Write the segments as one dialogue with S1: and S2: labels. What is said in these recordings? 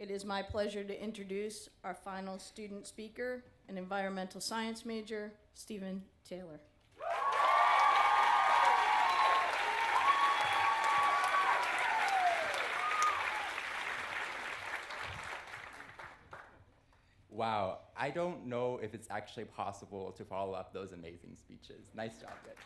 S1: It is my pleasure to introduce our final student speaker, an environmental science major, Stephen Taylor.
S2: Wow, I don't know if it's actually possible to follow up those amazing speeches. Nice job, guys.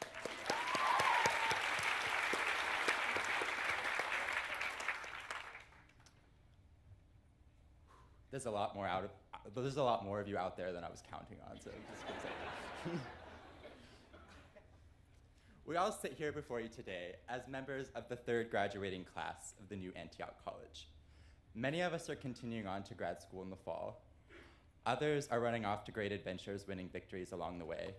S2: There's a lot more of you out there than I was counting on, so just gonna say. We all sit here before you today as members of the third graduating class of the new Antioch College. Many of us are continuing on to grad school in the fall. Others are running off to great adventures, winning victories along the way.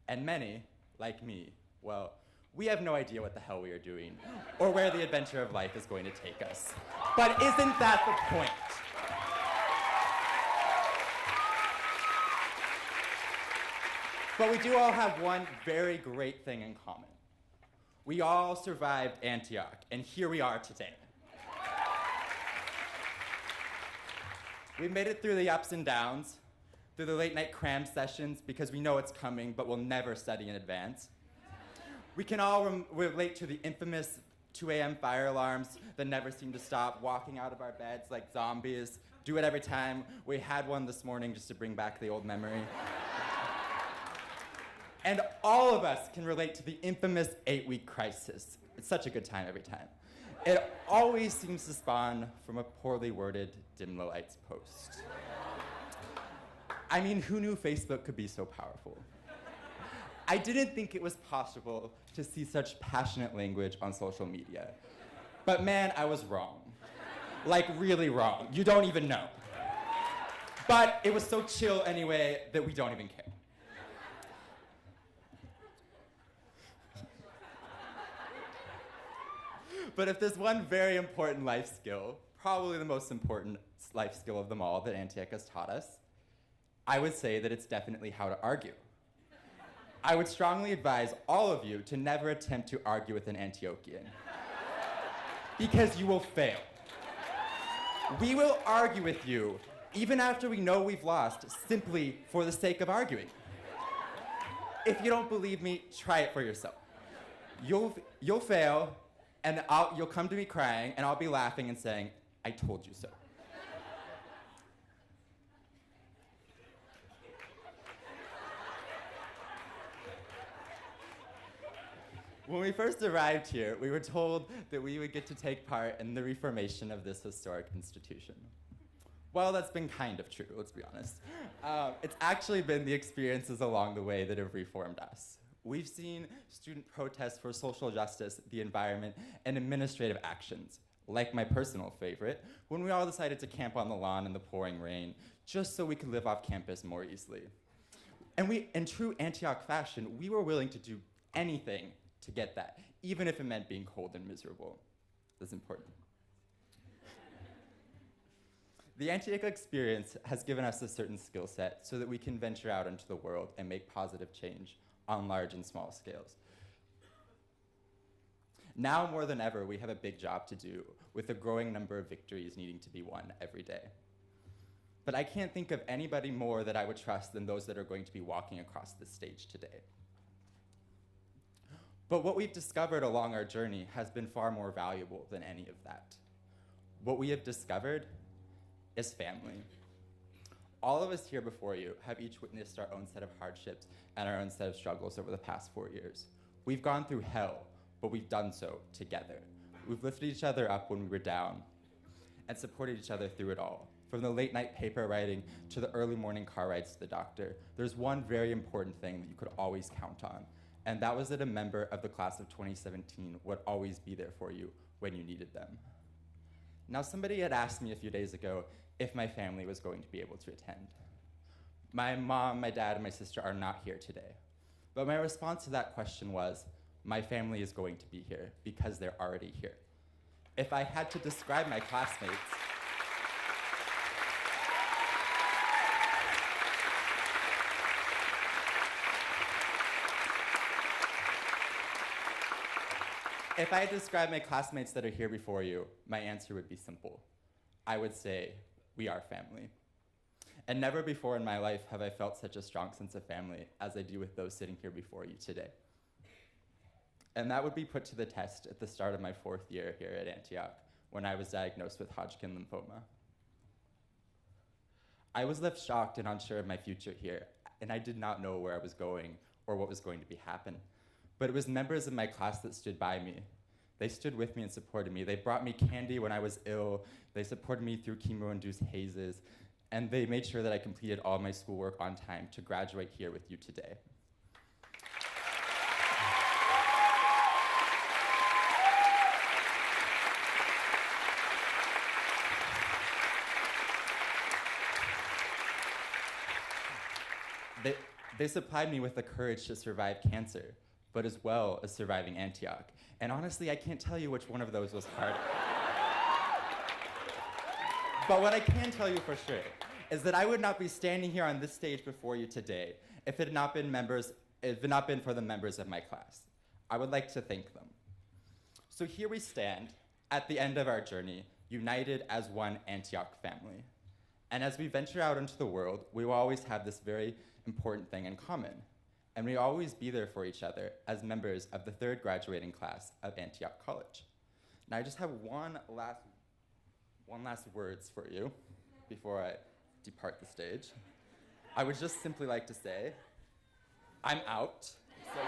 S2: And many, like me, well, we have no idea what the hell we are doing or where the adventure of life is going to take us. But isn't that the point? But we do all have one very great thing in common. We all survived Antioch, and here we are today. We made it through the ups and downs, through the late night cram sessions because we know it's coming, but we'll never study in advance. We can all relate to the infamous 2 a.m. fire alarms that never seem to stop, walking out of our beds like zombies. Do it every time. We had one this morning just to bring back the old memory. And all of us can relate to the infamous 8-week crisis. It's such a good time every time. It always seems to spawn from a poorly worded dim the lights post. I mean, who knew Facebook could be so powerful? I didn't think it was possible to see such passionate language on social media. But man, I was wrong. Like, really wrong. You don't even know. But it was so chill anyway that we don't even care. But if there's one very important life skill, probably the most important life skill of them all that Antioch has taught us, I would say that it's definitely how to argue. I would strongly advise all of you to never attempt to argue with an Antiochian, because you will fail. We will argue with you, even after we know we've lost, simply for the sake of arguing. If you don't believe me, try it for yourself. You'll fail, and you'll come to me crying, and I'll be laughing and saying, I told you so. When we first arrived here, we were told that we would get to take part in the reformation of this historic institution. Well, that's been kind of true, let's be honest. It's actually been the experiences along the way that have reformed us. We've seen student protests for social justice, the environment, and administrative actions, like my personal favorite, when we all decided to camp on the lawn in the pouring rain, just so we could live off campus more easily. And in true Antioch fashion, we were willing to do anything to get that, even if it meant being cold and miserable. That's important. The Antioch experience has given us a certain skill set so that we can venture out into the world and make positive change on large and small scales. Now more than ever, we have a big job to do with a growing number of victories needing to be won every day. But I can't think of anybody more that I would trust than those that are going to be walking across this stage today. But what we've discovered along our journey has been far more valuable than any of that. What we have discovered is family. All of us here before you have each witnessed our own set of hardships and our own set of struggles over the past 4 years. We've gone through hell, but we've done so together. We've lifted each other up when we were down and supported each other through it all. From the late night paper writing to the early morning car rides to the doctor, there's one very important thing that you could always count on, and that was that a member of the class of 2017 would always be there for you when you needed them. Now, somebody had asked me a few days ago if my family was going to be able to attend. My mom, my dad, and my sister are not here today. But my response to that question was, my family is going to be here because they're already here. If I had to describe my classmates, if I had to describe my classmates that are here before you, my answer would be simple. I would say we are family. And never before in my life have I felt such a strong sense of family as I do with those sitting here before you today. And that would be put to the test at the start of my 4th year here at Antioch, when I was diagnosed with Hodgkin lymphoma. I was left shocked and unsure of my future here, and I did not know where I was going or what was going to be happen. But it was members of my class that stood by me. They stood with me and supported me. They brought me candy when I was ill. They supported me through chemo-induced hazes, and they made sure that I completed all my schoolwork on time to graduate here with you today. They supplied me with the courage to survive cancer, but as well as surviving Antioch. And honestly, I can't tell you which one of those was harder. But what I can tell you for sure is that I would not be standing here on this stage before you today if it had not been for the members of my class. I would like to thank them. So here we stand at the end of our journey, united as one Antioch family. And as we venture out into the world, we will always have this very important thing in common. And we always be there for each other as members of the 3rd graduating class of Antioch College. Now I just have one last words for you before I depart the stage. I would just simply like to say, I'm out. So